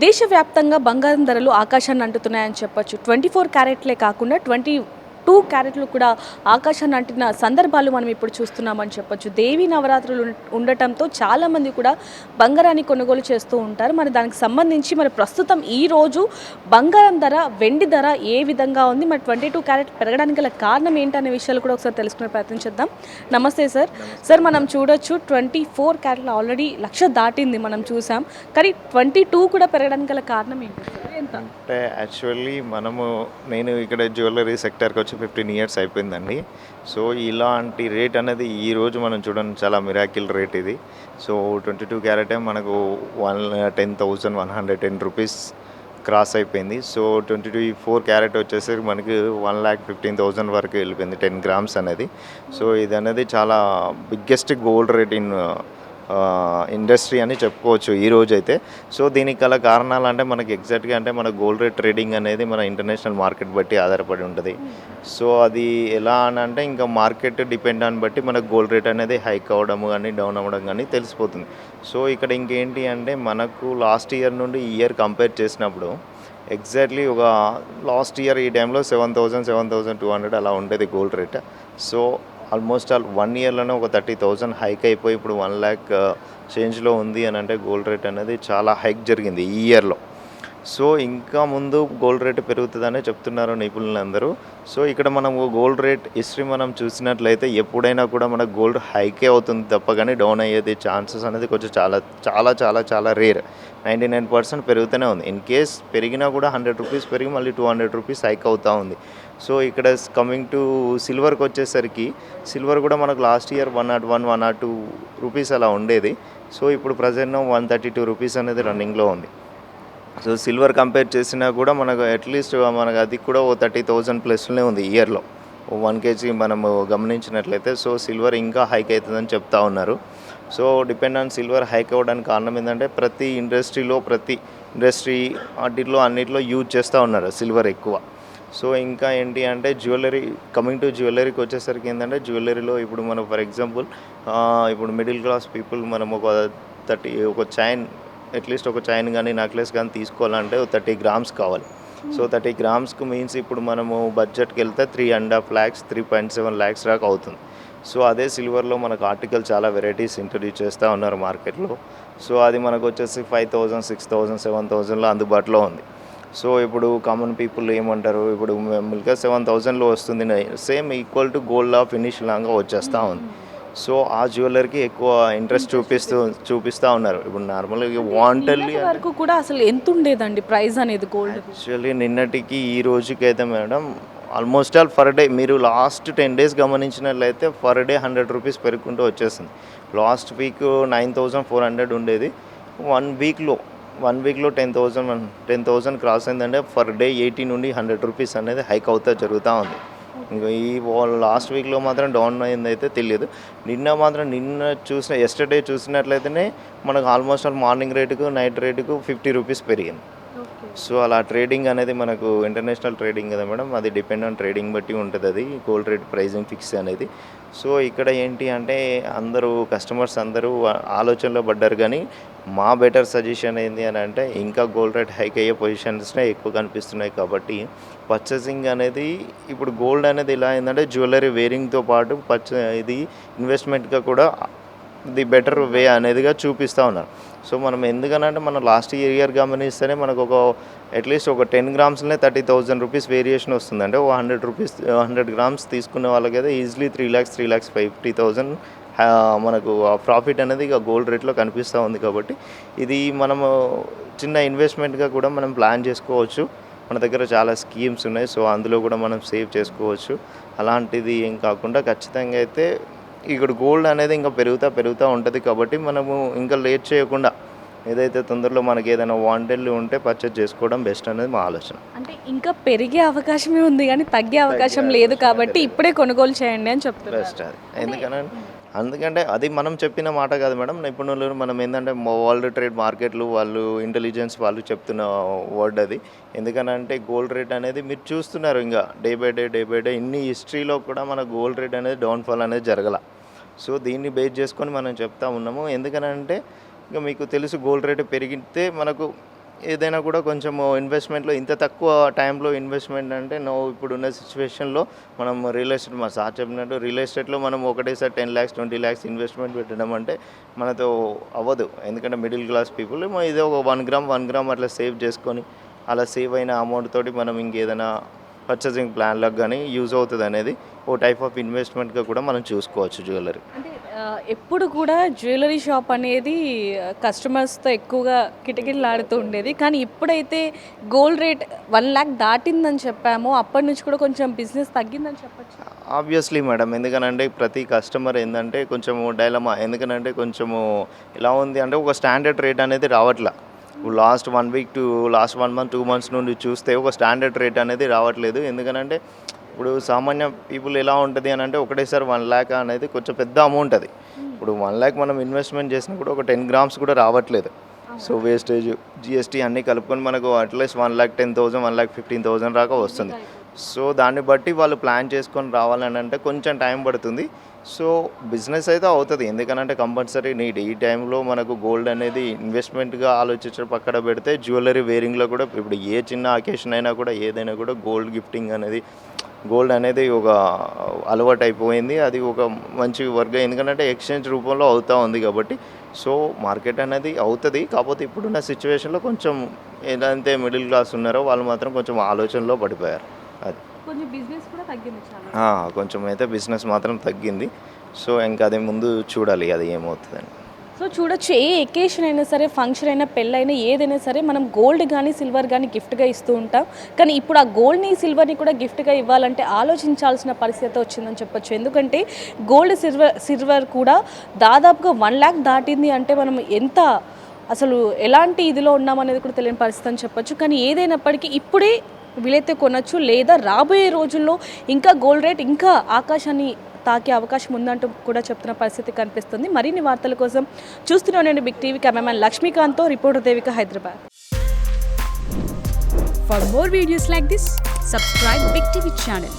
దేశవ్యాప్తంగా బంగారం ధరలు ఆకాశాన్ని అంటుతున్నాయని చెప్పొచ్చు. 24 క్యారెట్లే కాకుండా 22 క్యారెట్లు కూడా ఆకాశాన్ని అంటిన సందర్భాలు మనం ఇప్పుడు చూస్తున్నామని చెప్పొచ్చు. దేవీ నవరాత్రులు ఉండటంతో చాలామంది కూడా బంగారాన్ని కొనుగోలు చేస్తూ ఉంటారు. మరి దానికి సంబంధించి మరి ప్రస్తుతం ఈరోజు బంగారం ధర, వెండి ధర ఏ విధంగా ఉంది? మరి 22 క్యారెట్ పెరగడానికి గల కారణం ఏంటనే విషయాలు కూడా ఒకసారి తెలుసుకునే ప్రయత్నం చేద్దాం. నమస్తే సార్. సార్, మనం చూడొచ్చు 24 క్యారెట్లు ఆల్రెడీ 1,00,000 దాటింది మనం చూసాం. కానీ 22 కూడా పెరగడానికి గల కారణం ఏంటి? అంటే యాక్చువల్లీ నేను ఇక్కడ జ్యువెలరీ సెక్టర్కి వచ్చి 15 ఇయర్స్ అయిపోయిందండి. సో ఇలాంటి రేట్ అనేది ఈరోజు మనం చూడండి, చాలా మిరాకిల్ రేట్ ఇది. సో 22 క్యారెటే మనకు 10,110 రూపీస్ క్రాస్ అయిపోయింది. సో 24 క్యారెట్ వచ్చేసరికి మనకి 1,15,000 వరకు వెళ్ళిపోయింది 10 గ్రామ్స్ అనేది. సో ఇది అనేది చాలా biggest gold rate in industry అని చెప్పుకోవచ్చు ఈ రోజు అయితే. సో దీనికి గల కారణాలు అంటే మనకి ఎగ్జాక్ట్గా అంటే మన గోల్డ్ రేట్ ట్రేడింగ్ అనేది మన ఇంటర్నేషనల్ మార్కెట్ బట్టి ఆధారపడి ఉంటుంది. సో అది ఎలా అని అంటే ఇంకా మార్కెట్ డిపెండ్ అని బట్టి మనకు గోల్డ్ రేట్ అనేది హైక్ అవ్వడం కానీ డౌన్ అవ్వడం కానీ తెలిసిపోతుంది. సో ఇక్కడ ఇంకేంటి అంటే మనకు లాస్ట్ ఇయర్ నుండి ఈ ఇయర్ కంపేర్ చేసినప్పుడు ఎగ్జాక్ట్లీ ఒక లాస్ట్ ఇయర్ ఈ టైంలో 7,200 అలా ఉండేది గోల్డ్ రేట్. సో ఆల్మోస్ట్ 1 ఇయర్లోనే ఒక 30,000 హైక్ అయిపోయి ఇప్పుడు 1,00,000 చేంజ్లో ఉంది అని అంటే గోల్డ్ రేట్ అనేది చాలా హైక్ జరిగింది ఈ ఇయర్లో. సో ఇంకా ముందు గోల్డ్ రేట్ పెరుగుతుందనే చెప్తున్నారు నిపుణులందరూ. సో ఇక్కడ మనం గోల్డ్ రేట్ హిస్టరీ మనం చూసినట్లయితే ఎప్పుడైనా కూడా మనకు గోల్డ్ హైకే అవుతుంది తప్ప కానీ డౌన్ అయ్యేది ఛాన్సెస్ అనేది కొంచెం చాలా చాలా చాలా చాలా రేర్. 99% పెరుగుతూనే ఉంది. ఇన్ కేస్ పెరిగినా కూడా 100 రూపీస్ పెరిగి మళ్ళీ 200 రూపీస్ హైక్ అవుతూ ఉంది. సో ఇక్కడ కమింగ్ టు సిల్వర్కి వచ్చేసరికి సిల్వర్ కూడా మనకు లాస్ట్ ఇయర్ 101, 102 రూపీస్ అలా ఉండేది. సో ఇప్పుడు ప్రజెంట్ 132 రూపీస్ అనేది రన్నింగ్లో ఉంది. సో సిల్వర్ కంపేర్ చేసినా కూడా మనకు అట్లీస్ట్ మనకు అది కూడా ఓ 30,000 ప్లస్లోనే ఉంది ఇయర్లో 1 kg మనము గమనించినట్లయితే. సో సిల్వర్ ఇంకా హైక్ అవుతుందని చెప్తా ఉన్నారు. So depend on silver hike అవ్వడానికి కారణం ఏంటంటే ప్రతి ఇండస్ట్రీ వాటిలో అన్నిటిలో యూజ్ చేస్తూ ఉన్నారు సిల్వర్ ఎక్కువ. సో ఇంకా ఏంటి అంటే కమింగ్ టు జ్యువెలరీకి వచ్చేసరికి ఏంటంటే జ్యువెలరీలో ఇప్పుడు మనం ఫర్ ఎగ్జాంపుల్ ఇప్పుడు మిడిల్ క్లాస్ పీపుల్ మనం ఒక చైన్ అట్లీస్ట్ ఒక చైన్ కానీ నెక్లెస్ కానీ తీసుకోవాలంటే 30 గ్రామ్స్ కావాలి. సో 30 గ్రామ్స్కి మీన్స్ ఇప్పుడు మనము బడ్జెట్కి వెళ్తే 3.5 lakhs 3.7 lakhs దాకా అవుతుంది. సో అదే సిల్వర్లో మనకు ఆర్టికల్ చాలా వెరైటీస్ ఇంట్రడ్యూస్ చేస్తూ ఉన్నారు మార్కెట్లో. సో అది మనకు వచ్చేసి 5,000, 6,000, 7,000లో అందుబాటులో ఉంది. సో ఇప్పుడు కామన్ పీపుల్ ఏమంటారు, ఇప్పుడు మిల్కా 7,000లో వస్తుంది, same equal to gold finish లాగా వచ్చేస్తూ ఉంది. సో ఆ జ్యువెలరీకి ఎక్కువ ఇంట్రెస్ట్ చూపిస్తూ ఉన్నారు. ఇప్పుడు నార్మల్గా వాంటల్లీ వరకు కూడా అసలు ఎంత ఉండేదండి ప్రైస్ అనేది గోల్డ్? యాక్చువల్లీ నిన్నటికి ఈ రోజుకి అయితే madam almost all for day మీరు లాస్ట్ 10 days గమనించినట్లయితే ఫర్ డే 100 రూపీస్ పెరుగుకుంటూ వచ్చేసింది. లాస్ట్ వీక్ 9,400 ఉండేది. 1 వీక్లో 10,000 క్రాస్ అయిందంటే ఫర్ డే 80 నుండి 100 రూపీస్ అనేది హైక్ అవుతా జరుగుతూ ఉంది. ఇంకా ఈ లాస్ట్ వీక్లో మాత్రం డౌన్ అయిందైతే తెలియదు. ఎస్టర్డే చూసినట్లయితేనే మనకు ఆల్మోస్ట్ ఆల్ మార్నింగ్ రేటుకు నైట్ రేటుకు 50 రూపీస్ పెరిగింది. సో అలా ట్రేడింగ్ అనేది మనకు ఇంటర్నేషనల్ ట్రేడింగ్ కదా మేడం, అది డిపెండ్ ఆన్ ట్రేడింగ్ బట్టి ఉంటుంది అది గోల్డ్ రేట్ ప్రైజింగ్ ఫిక్స్ అనేది. సో ఇక్కడ ఏంటి అంటే కస్టమర్స్ అందరూ ఆలోచనలో పడ్డారు. కానీ మా బెటర్ సజెషన్ ఏంటి అని అంటే ఇంకా గోల్డ్ రేట్ హైక్ అయ్యే పొజిషన్స్నే ఎక్కువ కనిపిస్తున్నాయి. కాబట్టి పర్చేసింగ్ అనేది ఇప్పుడు గోల్డ్ అనేది ఎలా అయిందంటే జ్యువెలరీ వేరింగ్తో పాటు ఇది ఇన్వెస్ట్మెంట్గా కూడా ది బెటర్ వే అనేదిగా చూపిస్తూ ఉన్నారు. సో మనం ఎందుకనంటే మనం లాస్ట్ ఇయర్ గమనిస్తేనే మనకు అట్లీస్ట్ ఒక 10 గ్రామ్స్లోనే 30,000 రూపీస్ వేరియేషన్ వస్తుంది. అంటే 100 గ్రామ్స్ తీసుకునే వాళ్ళకైతే ఈజీలీ 3,50,000 మనకు ఆ ప్రాఫిట్ అనేది ఇక గోల్డ్ రేట్లో కనిపిస్తూ ఉంది. కాబట్టి ఇది మనము చిన్న ఇన్వెస్ట్మెంట్గా కూడా మనం ప్లాన్ చేసుకోవచ్చు. మన దగ్గర చాలా స్కీమ్స్ ఉన్నాయి. సో అందులో కూడా మనం సేవ్ చేసుకోవచ్చు. అలాంటిది ఏం కాకుండా ఖచ్చితంగా అయితే ఇక్కడ గోల్డ్ అనేది ఇంకా పెరుగుతూ ఉంటుంది. కాబట్టి మనము ఇంకా లేట్ చేయకుండా ఏదైతే తొందరలో మనకి ఏదైనా వాంటెడ్లు ఉంటే పర్చేజ్ చేసుకోవడం బెస్ట్ అనేది మా ఆలోచన. అంటే ఇంకా పెరిగే అవకాశమే ఉంది కానీ తగ్గే అవకాశం లేదు. కాబట్టి ఇప్పుడే కొనుగోలు చేయండి అని చెప్తారు. బెస్ట్ అది ఎందుకంటే అది మనం చెప్పిన మాట కాదు మేడం, నిపుణులు మనం ఏంటంటే వరల్డ్ ట్రేడ్ మార్కెట్లు వాళ్ళు ఇంటెలిజెన్స్ వాళ్ళు చెప్తున్న వర్డ్ అది. ఎందుకనంటే గోల్డ్ రేట్ అనేది మీరు చూస్తున్నారు ఇంకా డే బై డే ఇన్ని హిస్టరీలో కూడా మన గోల్డ్ రేట్ అనేది డౌన్ఫాల్ అనేది జరగల. సో దీన్ని బేస్ చేసుకొని మనం చెప్తా ఉన్నాము. ఎందుకనంటే ఇంకా మీకు తెలుసు గోల్డ్ రేట్ పెరిగితే మనకు ఏదైనా కూడా కొంచెం ఇన్వెస్ట్మెంట్లో ఇంత తక్కువ టైంలో ఇన్వెస్ట్మెంట్ అంటే ఇప్పుడున్న సిచ్యువేషన్లో మనం రియల్ ఎస్టేట్ మా సార్ చెప్పినట్టు రియల్ ఎస్టేట్లో మనం ఒకటేసారి 10 lakhs 20 lakhs ఇన్వెస్ట్మెంట్ పెట్టడం అంటే మనతో అవ్వదు. ఎందుకంటే మిడిల్ క్లాస్ పీపుల్ ఇదే ఒక 1 గ్రామ్ అట్లా సేవ్ చేసుకొని అలా సేవ్ అయిన అమౌంట్ తోటి మనం ఇంకేదైనా పర్చేసింగ్ ప్లాన్లకు కానీ యూజ్ అవుతుంది అనేది ఓ టైప్ ఆఫ్ ఇన్వెస్ట్మెంట్గా కూడా మనం చూసుకోవచ్చు జ్యువెలరీ. అంటే ఎప్పుడు కూడా జ్యువెలరీ షాప్ అనేది కస్టమర్స్తో ఎక్కువగా కిటకిటలాడుతూ ఉండేది. కానీ ఇప్పుడైతే గోల్డ్ రేట్ 1 lakh దాటిందని చెప్పాము, అప్పటి నుంచి కూడా కొంచెం బిజినెస్ తగ్గిందని చెప్పచ్చు. ఆబ్వియస్లీ మేడం, ఎందుకనంటే ప్రతి కస్టమర్ ఏంటంటే కొంచెము డైలమా, ఎందుకనంటే కొంచెము ఎలా ఉంది అంటే ఒక స్టాండర్డ్ రేట్ అనేది రావట్లా. Last 1 week to last 1 month 2 months నుండి చూస్తే ఒక స్టాండర్డ్ రేట్ అనేది రావట్లేదు. ఎందుకనంటే ఇప్పుడు సామాన్య పీపుల్ ఎలా ఉంటుంది అని అంటే ఒకటేసారి 1 lakh అనేది కొంచెం పెద్ద అమౌంట్. అది ఇప్పుడు 1 lakh మనం ఇన్వెస్ట్మెంట్ చేసినప్పుడు ఒక 10 grams కూడా రావట్లేదు. సో వేస్టేజ్ జిఎస్టీ అన్నీ కలుపుకొని మనకు అట్లీస్ట్ 1,10,000 1,15,000 దాకా వస్తుంది. సో దాన్ని బట్టి వాళ్ళు ప్లాన్ చేసుకొని రావాలని అంటే కొంచెం టైం పడుతుంది. సో బిజినెస్ అయితే అవుతుంది, ఎందుకనంటే కంపల్సరీ నీడ్. ఈ టైంలో మనకు గోల్డ్ అనేది ఇన్వెస్ట్మెంట్గా ఆలోచించడం పక్కన పెడితే జ్యువెలరీ వేరింగ్లో కూడా ఇప్పుడు ఏ చిన్న అకేషన్ అయినా కూడా ఏదైనా కూడా గోల్డ్ గిఫ్టింగ్ అనేది గోల్డ్ అనేది ఒక అలవాటు అయిపోయింది. అది ఒక మంచి వర్గం, ఎందుకంటే ఎక్స్చేంజ్ రూపంలో అవుతూ ఉంది కాబట్టి. సో మార్కెట్ అనేది అవుతుంది. కాకపోతే ఇప్పుడున్న సిచ్యువేషన్లో కొంచెం ఏదైతే మిడిల్ క్లాస్ ఉన్నారో వాళ్ళు మాత్రం కొంచెం ఆలోచనలో పడిపోయారు. అది కొంచెం బిజినెస్ కూడా తగ్గింది చాలా. కొంచెం అయితే బిజినెస్ మాత్రం తగ్గింది. సో ఇంకా అది ముందు చూడాలి అది ఏమవుతుందని. సో చూడొచ్చు, ఏ ఎకేషన్ అయినా సరే, ఫంక్షన్ అయినా, పెళ్ళైనా, ఏదైనా సరే మనం గోల్డ్ కానీ సిల్వర్ కానీ గిఫ్ట్గా ఇస్తూ ఉంటాం. కానీ ఇప్పుడు ఆ గోల్డ్ని సిల్వర్ని కూడా గిఫ్ట్గా ఇవ్వాలంటే ఆలోచించాల్సిన పరిస్థితి వచ్చిందని చెప్పొచ్చు. ఎందుకంటే గోల్డ్ సిల్వర్ కూడా దాదాపుగా 1 lakh దాటింది అంటే మనం ఎంత అసలు ఎలాంటి ఇదిలో ఉన్నామనేది కూడా తెలియని పరిస్థితి అని చెప్పొచ్చు. కానీ ఏదైనప్పటికీ ఇప్పుడే వీలైతే కొనొచ్చు, లేదా రాబోయే రోజుల్లో ఇంకా గోల్డ్ రేట్ ఇంకా ఆకాశాన్ని తాకే అవకాశం ఉందంటూ కూడా చెప్తున్న పరిస్థితి కనిపిస్తుంది. మరిన్ని వార్తల కోసం చూస్తూనే ఉండండి బిగ్ టీవీ. కెమెరామెన్ లక్ష్మీకాంత్తో reporter Devika, Hyderabad. For more videos like this, subscribe Big TV channel.